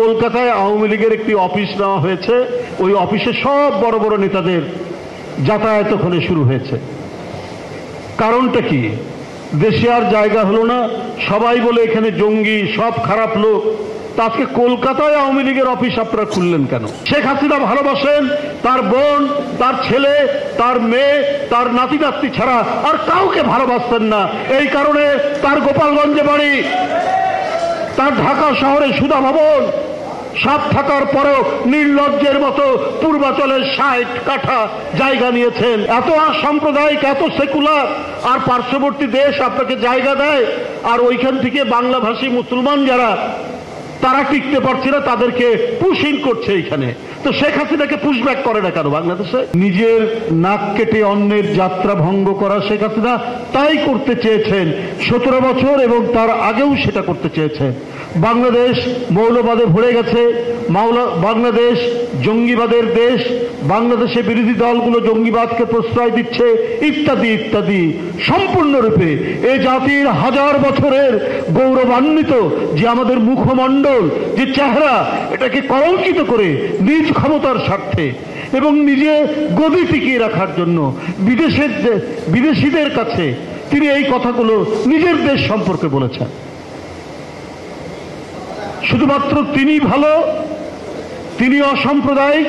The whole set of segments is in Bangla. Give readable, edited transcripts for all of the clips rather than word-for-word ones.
কলকাতায় আওয়ামী লীগের একটি অফিস নেওয়া হয়েছে, ওই অফিসে সব বড় বড় নেতাদের যাতায়াত ওখানে শুরু হয়েছে। কারণটা কি? দেশে আর জায়গা হলো না, সবাই বলে এখানে জঙ্গি, সব খারাপ লোক। আজকে কলকাতায় আওয়ামী লীগের অফিস আপনারা খুললেন কেন? শেখ হাসিনা ভালোবাসেন তার বোন, তার ছেলে, তার মেয়ে, তার নাতি নাতনি ছাড়া আর কাউকে ভালোবাসতেন না। এই কারণে তার গোপালগঞ্জে বাড়ি, তার ঢাকা শহরে সুধা ভবন সব থাকার পরেও নির্লজ্জের মতো পূর্বাচলের 60 কাঠা জায়গা নিয়েছেন। এত সাম্প্রদায়িক, এত সেকুলার, আর পার্শ্ববর্তী দেশ আপনাকে জায়গা দেয়, আর ওইখান থেকে বাংলাভাষী মুসলমান যারা তারা টিকতে পারছে না, তাদেরকে পুশিং করছে এইখানে। তো শেখ হাসিনাকে পুশব্যাক করে না কেন বাংলাদেশে? নিজের নাক কেটে অন্যের যাত্রা ভঙ্গ করা শেখ হাসিনা তাই করতে চেয়েছেন 17 বছর, এবং তার আগেও সেটা করতে চেয়েছেন। বাংলাদেশ মৌলবাদে ভরে গেছে, বাংলাদেশ জঙ্গিবাদের দেশ, বাংলাদেশে বিরোধী দলগুলো জঙ্গিবাদকে প্রশ্রয় দিচ্ছে, ইত্যাদি ইত্যাদি। সম্পূর্ণরূপে এ জাতির হাজার বছরের গৌরবান্বিত যে আমাদের মুখমণ্ডল, যে চেহারা, এটাকে কলঙ্কিত করে নিজ ক্ষমতার স্বার্থে এবং নিজে গদি টিকিয়ে রাখার জন্য বিদেশিদের কাছে তিনি এই কথাগুলো নিজের দেশ সম্পর্কে বলেছেন। শুধুমাত্র তিনি ভালো, তিনি অসাম্প্রদায়িক,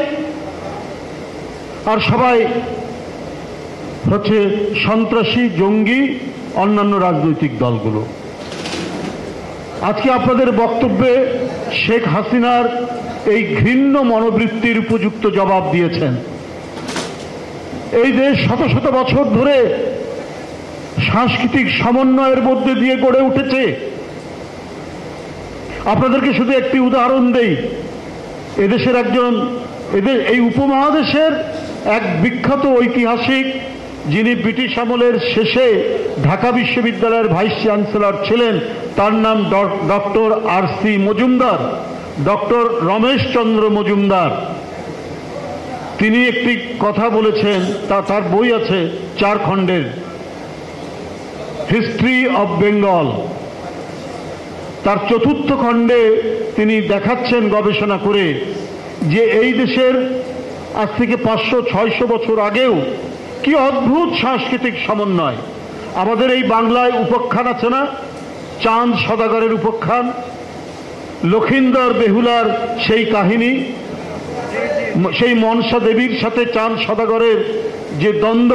আর সবাই হচ্ছে সন্ত্রাসী, জঙ্গি, অন্যান্য রাজনৈতিক দলগুলো। আজকে আপনাদের বক্তব্যে শেখ হাসিনার এই ঘৃণ্য মনোবৃত্তির উপযুক্ত জবাব দিয়েছেন। এই দেশ শত শত বছর ধরে সাংস্কৃতিক সমন্বয়ের মধ্যে দিয়ে গড়ে উঠেছে। আপনাদেরকে শুধু একটি উদাহরণ দেই। এদেশের এই উপমহাদেশের এক বিখ্যাত ঐতিহাসিক, যিনি ব্রিটিশ আমলের শেষে ঢাকা বিশ্ববিদ্যালয়ের ভাইস চ্যান্সেলর ছিলেন, তার নাম doctor R.C. Majumdar, doctor Rameshchandra Majumdar. তিনি একটি কথা বলেছেন, তার বই আছে 4 খণ্ডের, হিস্ট্রি অব বেঙ্গল। তার 4র্থ খণ্ডে তিনি দেখাচ্ছেন গবেষণা করে যে এই দেশের আজ থেকে 500-600 বছর আগেও কি অদ্ভুত সাংস্কৃতিক সমন্বয়। আমাদের এই বাংলায় উপাখ্যান আছে না, চাঁদ সদাগরের উপাখ্যান, লক্ষিন্দর বেহুলার সেই কাহিনী, সেই মনসা দেবীর সাথে চাঁদ সদাগরের যে দ্বন্দ্ব,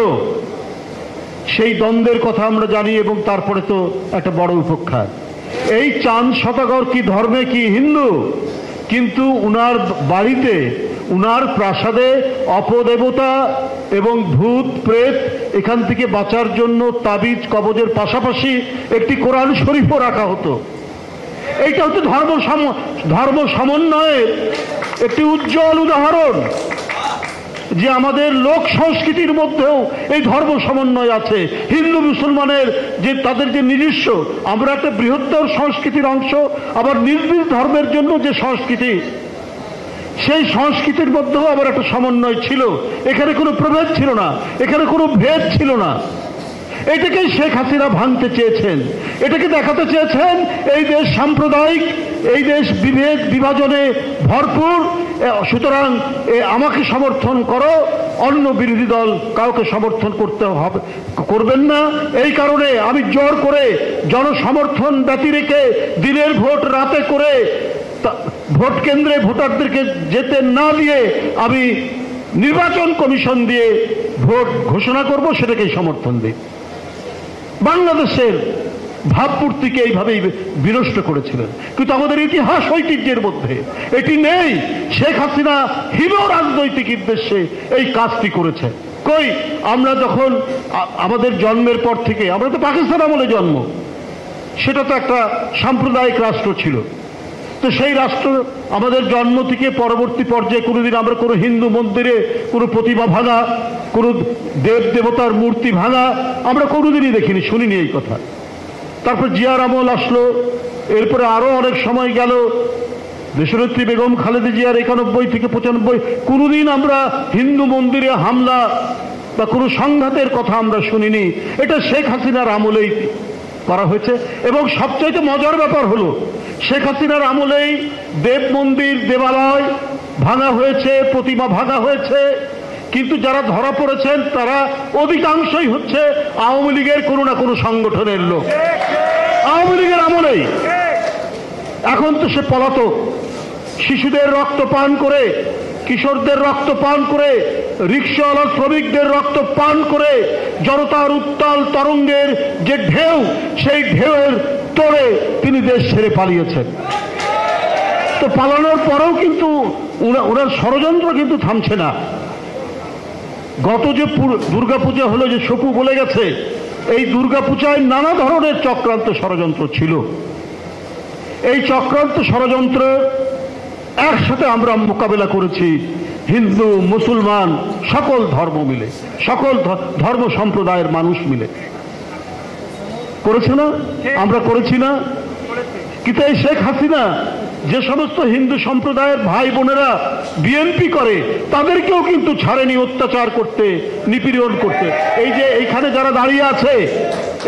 সেই দ্বন্দ্বের কথা আমরা জানি, এবং তারপরে তো একটা বড় উপাখ্যান। এই চাঁদ সদাগর কি ধর্মে কি হিন্দু, কিন্তু উনার বাড়িতে, উনার প্রাসাদে অপদেবতা এবং ভূত প্রেত এখান থেকে বাঁচার জন্য তাবিজ কবজের পাশাপাশি একটি কোরআন শরীফও রাখা হতো। এইটা হচ্ছে ধর্ম সমন্বয়ের একটি উজ্জ্বল উদাহরণ, যে আমাদের লোক সংস্কৃতির মধ্যেও এই ধর্ম সমন্বয় আছে। হিন্দু মুসলমানের যে তাদের যে নিজস্ব, আমরা একটা বৃহত্তর সংস্কৃতির অংশ, আবার নিজ নিজ ধর্মের জন্য যে সংস্কৃতি, সেই সংস্কৃতির মধ্যেও আবার একটা সমন্বয় ছিল। এখানে কোনো প্রভেদ ছিল না, এখানে কোনো ভেদ ছিল না। এটাকেই শেখ হাসিনা ভাঙতে চেয়েছেন। এটাকে দেখাতে চেয়েছেন এই দেশ সাম্প্রদায়িক, এই দেশ বিভেদ বিভাজনে ভরপুর, সুতরাং আমাকে সমর্থন করো, অন্য বিরোধী দল কাউকে সমর্থন করবেন না। এই কারণে আমি জোর করে জনসমর্থন ব্যতি রেখে দিনের ভোট রাতে করে ভোট কেন্দ্রে ভোটারদেরকে যেতে না দিয়ে আমি নির্বাচন কমিশন দিয়ে ভোট ঘোষণা করব, সেটাকেই সমর্থন দিই। বাংলাদেশের ভাবমূর্তিকে এইভাবেই বিনষ্ট করেছিলেন, কিন্তু আমাদের ইতিহাস ঐতিহ্যের মধ্যে এটি নেই। শেখ হাসিনা হীন রাজনৈতিক উদ্দেশ্যে এই কাজটি করেছে। কই, আমরা যখন আমাদের জন্মের পর থেকে, আমরা তো পাকিস্তান আমলে জন্ম, সেটা তো একটা সাম্প্রদায়িক রাষ্ট্র ছিল। তো সেই রাষ্ট্র আমাদের জন্ম থেকে পরবর্তী পর্যায়ে কোনোদিন আমরা কোনো হিন্দু মন্দিরে কোনো প্রতিমা ভাঙা, কোনো দেব দেবতার মূর্তি ভাঙা আমরা কোনোদিনই দেখিনি, শুনিনি এই কথা। তারপর জিয়ার আমল আসলো, এরপরে আরো অনেক সময় গেল, দেশনেত্রী বেগম খালেদা জিয়ার 91 থেকে 95, কোনোদিন আমরা হিন্দু মন্দিরে হামলা বা কোনো সংঘাতের কথা আমরা শুনিনি। এটা শেখ হাসিনার আমলেই করা হয়েছে। এবং সবচাইতে মজার ব্যাপার হলো শেখ হাসিনার আমলেই দেব মন্দির দেবালয় ভাঙা হয়েছে, প্রতিমা ভাঙা হয়েছে, কিন্তু যারা ধরা পড়েছেন তারা অধিকাংশই হচ্ছে আওয়ামী লীগের কোনো না কোনো সংগঠনের লোক, আওয়ামী লীগের আমলেই। এখন তো সে পলাতক, শিশুদের রক্ত পান করে, কিশোরদের রক্ত পান করে, রিক্সাওয়ালা শ্রমিকদের রক্ত পান করে জনতার উত্তাল তরঙ্গের যে ঢেউ, সেই ঢেউয়ের তোড়ে তিনি দেশ ছেড়ে পালিয়েছেন। তো পালানোর পরেও কিন্তু ওনার ষড়যন্ত্র কিন্তু থামছে না। গত যে দুর্গাপূজা হলো, যে সপু বলে গেছে, এই দুর্গাপূজায় নানা ধরনের চক্রান্ত ষড়যন্ত্র ছিল। এই চক্রান্ত ষড়যন্ত্র একসাথে আমরা মোকাবেলা করেছি, হিন্দু মুসলমান সকল ধর্ম মিলে, সকল ধর্ম সম্প্রদায়ের মানুষ মিলে করেছে না? আমরা করেছি না? কিন্তু এই শেখ হাসিনা যে সমস্ত হিন্দু সম্প্রদায়ের ভাই বোনেরা বিএনপি করে তাদেরকেও কিন্তু ছাড়েনি অত্যাচার করতে, নিপীড়ন করতে। এই যে এইখানে যারা দাঁড়িয়ে আছে,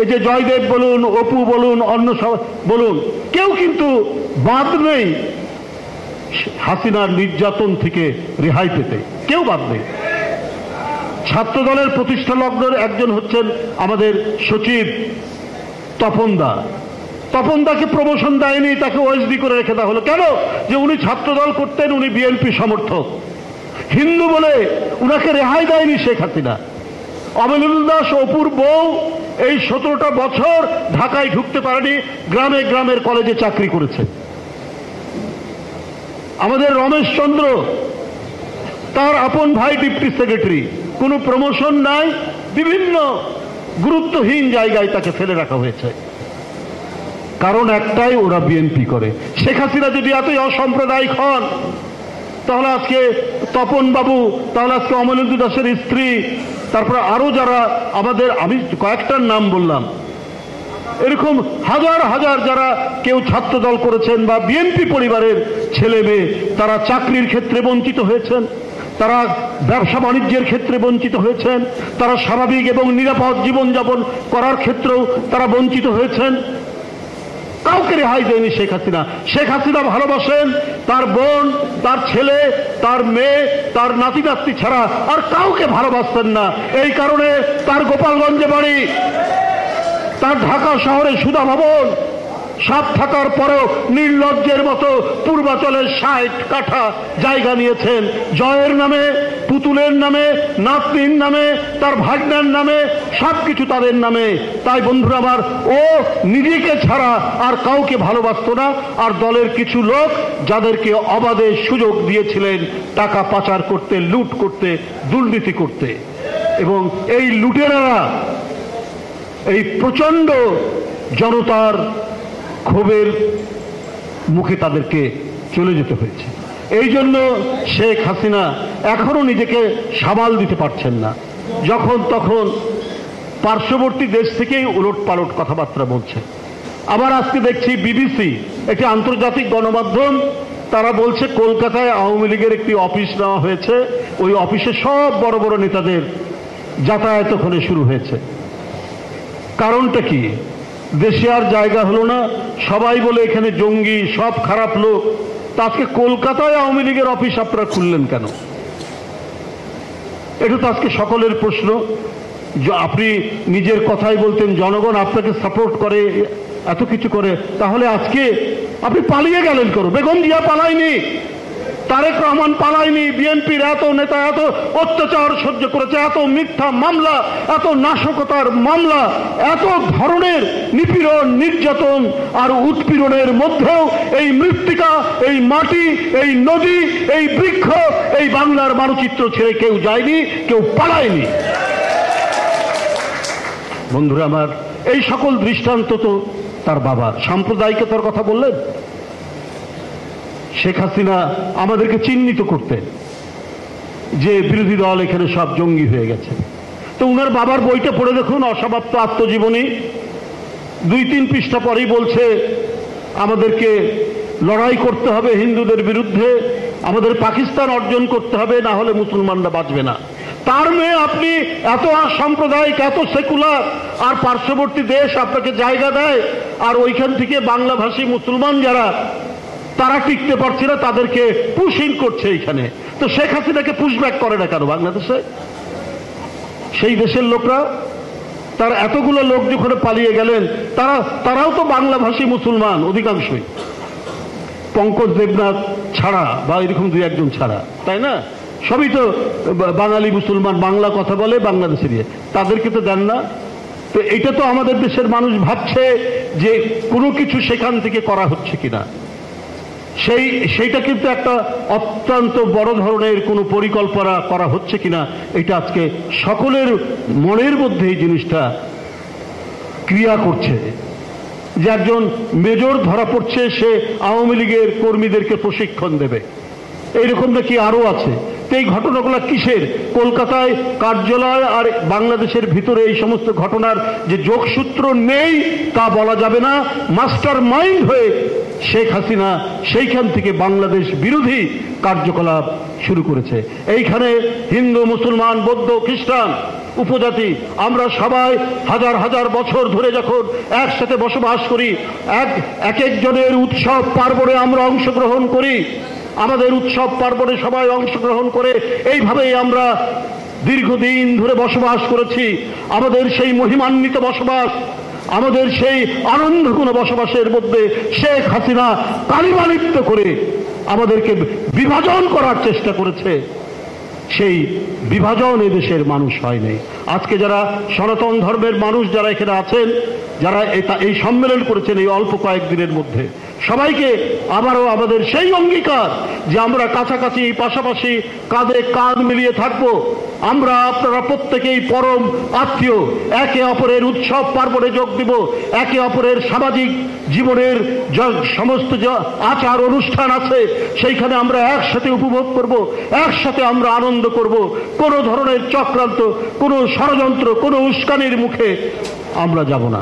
এই যে জয়দেব বলুন, অপু বলুন, অন্য বলুন, কেউ কিন্তু বাদ নেই হাসিনার নির্যাতন থেকে রেহাই পেতে, কেউ বাদ নেই। ছাত্রদলের প্রতিষ্ঠা লগ্নের একজন হচ্ছেন আমাদের সচিব তপনদা। তপনদাকে প্রমোশন দেয়নি, তাকে ওএসডি করে রেখে দেওয়া হলো। কেন? যে উনি ছাত্রদল করতেন, উনি বিএনপি সমর্থক, হিন্দু বলে উনাকে রেহাই দেয়নি শেখ হাসিনা। অমলেন্দু দাস অপুর বউ এই 17টা বছর ঢাকায় ঢুকতে পারেনি, গ্রামে গ্রামের কলেজে চাকরি করেছে। আমাদের রমেশ চন্দ্র, তার আপন ভাই ডিপটি সেক্রেটারি, কোনো প্রমোশন নাই, বিভিন্ন গুরুত্বহীন জায়গায় তাকে ফেলে রাখা হয়েছে। কারণ একটাই, ওরা বিএনপি করে। শেখ হাসিনা যদি এতই অসাম্প্রদায়িক হন, তাহলে আজকে তপন বাবু, তাহলে আজকে অমলেন্দু দাসের স্ত্রী, তারপরে আরো যারা আমাদের, আমি কয়েকটার নাম বললাম, এরকম হাজার হাজার যারা কেউ ছাত্রদল করেছেন বা বিএনপি পরিবারের ছেলে মেয়ে, তারা চাকরির ক্ষেত্রে বঞ্চিত হয়েছেন, তারা ব্যবসা বাণিজ্যের ক্ষেত্রে বঞ্চিত হয়েছেন, তারা স্বাভাবিক এবং নিরাপদ জীবনযাপন করার ক্ষেত্রেও তারা বঞ্চিত হয়েছেন। কাউকে রেহাই দেয়নি শেখ হাসিনা। শেখ হাসিনা ভালোবাসেন তার বোন, তার ছেলে, তার মেয়ে, তার নাতি নাতনি ছাড়া আর কাউকে ভালোবাসতেন না। এই কারণে তার গোপালগঞ্জে বাড়ি, তার ঢাকা শহরে সুধা ভবন, সব থাকার পরেও নির্লজ্জের মতো পূর্বাচলের 60 কাঠা জায়গা নিয়েছেন জয়ের নামে, পুতুলের নামে, নাতনির নামে, তার ভাগ্নের নামে, সবকিছু তাদের নামে। তাই বন্ধুরা আমার, ও নিজেকে ছাড়া আর কাউকে ভালোবাসতো না। আর দলের কিছু লোক যাদেরকে অবাধে সুযোগ দিয়েছিলেন টাকা পাচার করতে, লুট করতে, দুর্নীতি করতে, এবং এই লুটেরারা এই প্রচন্ড জনতার ক্ষোভের মুখে তাদেরকে চলে যেতে হয়েছে। এই জন্য শেখ হাসিনা এখনো নিজেকে সামাল দিতে পারছেন না। যখন তখন পার্শ্ববর্তী দেশ থেকেই উলট পালট কথাবার্তা বলছে। আবার আজকে দেখছি বিবিসি, একটি আন্তর্জাতিক গণমাধ্যম, তারা বলছে কলকাতায় আওয়ামী লীগের একটি অফিস নেওয়া হয়েছে, ওই অফিসে সব বড় বড় নেতাদের যাতায়াত ওখানে শুরু হয়েছে। কারণটা কি? দেশে আর জায়গা হলো না, সবাই বলে এখানে জঙ্গি, সব খারাপ লোক। তা আজকে কলকাতায় আওয়ামী লীগের অফিস আপনারা খুললেন কেন? এটা তো আজকে সকলের প্রশ্ন। আপনি নিজের কথাই বলতেন, জনগণ আপনাকে সাপোর্ট করে, এত কিছু করে, তাহলে আজকে আপনি পালিয়ে গেলেন কেন? বেগম জিয়া পালায়নি, তারেক রহমান পালায়নি, বিএনপির এত নেতা এত অত্যাচার সহ্য করেছে, এত মিথ্যা মামলা, এত নাশকতার মামলা, এত ধরনের নিপীড়ন, নির্যাতন আর উৎপীড়নের মধ্যেও এই মৃত্তিকা, এই মাটি, এই নদী, এই বৃক্ষ, এই বাংলার মানচিত্র ছেড়ে কেউ যায়নি, কেউ পালায়নি। বন্ধুরা আমার, এই সকল দৃষ্টান্ত তো তার বাবার। সাম্প্রদায়িকতার কথা বললেন, শেখ হাসিনা আমাদেরকে চিহ্নিত করতেন যে বিরোধী দল এখানে সব জঙ্গি হয়ে গেছে। তো উনার বাবার বইটা পড়ে দেখুন, অসমাপ্ত আত্মজীবনী, 2-3 পৃষ্ঠা পরেই বলছে আমাদেরকে লড়াই করতে হবে হিন্দুদের বিরুদ্ধে, আমাদের পাকিস্তান অর্জন করতে হবে, না হলে মুসলমানরা বাঁচবে না। তার মেয়ে আপনি এত সাম্প্রদায়িক, এত সেকুলার, আর পার্শ্ববর্তী দেশ আপনাকে জায়গা দেয়, আর ওইখান থেকে বাংলাভাষী মুসলমান যারা তারা টিকতে পারছে না, তাদেরকে পুশিং করছে এইখানে। তো শেখ হাসিনাকে পুশব্যাক করে না কেন বাংলাদেশে? সেই দেশের লোকরা, তার এতগুলো লোক যখন পালিয়ে গেলেন, তারাও তো বাংলাভাষী মুসলমান অধিকাংশই, পঙ্কজ দেবনাথ ছাড়া বা এরকম দুই একজন ছাড়া, তাই না? সবই তো বাঙালি মুসলমান, বাংলা কথা বলে, বাংলাদেশের। তাদেরকে তো দেন না। তো এটা তো আমাদের দেশের মানুষ ভাবছে যে কোনো কিছু সেখান থেকে করা হচ্ছে কিনা, সেইটা কিন্তু একটা অত্যন্ত বড় ধরনের কোনো পরিকল্পনা করা হচ্ছে কিনা, এটা আজকে সকলের মনের মধ্যে এই জিনিসটা ক্রিয়া করছে। যে একজন মেজর ধরা পড়ছে, সে আওয়ামী লীগের কর্মীদেরকে প্রশিক্ষণ দেবে, এইরকম নাকি আরো আছে। তো এই ঘটনাগুলো কিসের? কলকাতায় কার্যালয় আর বাংলাদেশের ভিতরে এই সমস্ত ঘটনার যে যোগসূত্র নেই তা বলা যাবে না। মাস্টার মাইন্ড হয়ে শেখ হাসিনা সেইখান থেকে বাংলাদেশ বিরোধী কার্যকলাপ শুরু করেছে। এইখানে হিন্দু, মুসলমান, বৌদ্ধ, খ্রিস্টান, উপজাতি আমরা সবাই হাজার হাজার বছর ধরে যখন একসাথে বসবাস করি, এক একজনের উৎসব পার্বণে আমরা অংশগ্রহণ করি, আমাদের উৎসব পার্বণে সবাই অংশগ্রহণ করে এইভাবেই আমরা দীর্ঘদিন ধরে বসবাস করেছি। আমাদের সেই মহিমান্বিত বসবাস, আমাদের সেই আনন্দঘন বসবাসের মধ্যে শেখ হাসিনা কালিমালিপ্ত করে আমাদেরকে বিভাজন করার চেষ্টা করেছে। সেই বিভাজন এদেশের মানুষ হয়নি। আজকে যারা সনাতন ধর্মের মানুষ যারা এখানে আছেন, যারা এই সম্মেলন করেছেন এই অল্প কয়েকদিনের মধ্যে, সবাইকে আবারও আমাদের সেই অঙ্গীকার যে আমরা কাছাকাছি, পাশাপাশি, কাঁধে কাঁধ মিলিয়ে থাকব। আমরা আপনারা প্রত্যেকেই পরম আত্মীয়, একে অপরের উৎসব পার্বণে যোগ দিব, একে অপরের সামাজিক জীবনের সমস্ত আচার অনুষ্ঠান আছে সেইখানে আমরা একসাথে উপভোগ করব, একসাথে আমরা আনন্দ করব। কোনো ধরনের চক্রান্ত, কোনো ষড়যন্ত্র, কোনো উস্কানির মুখে আমরা যাব না।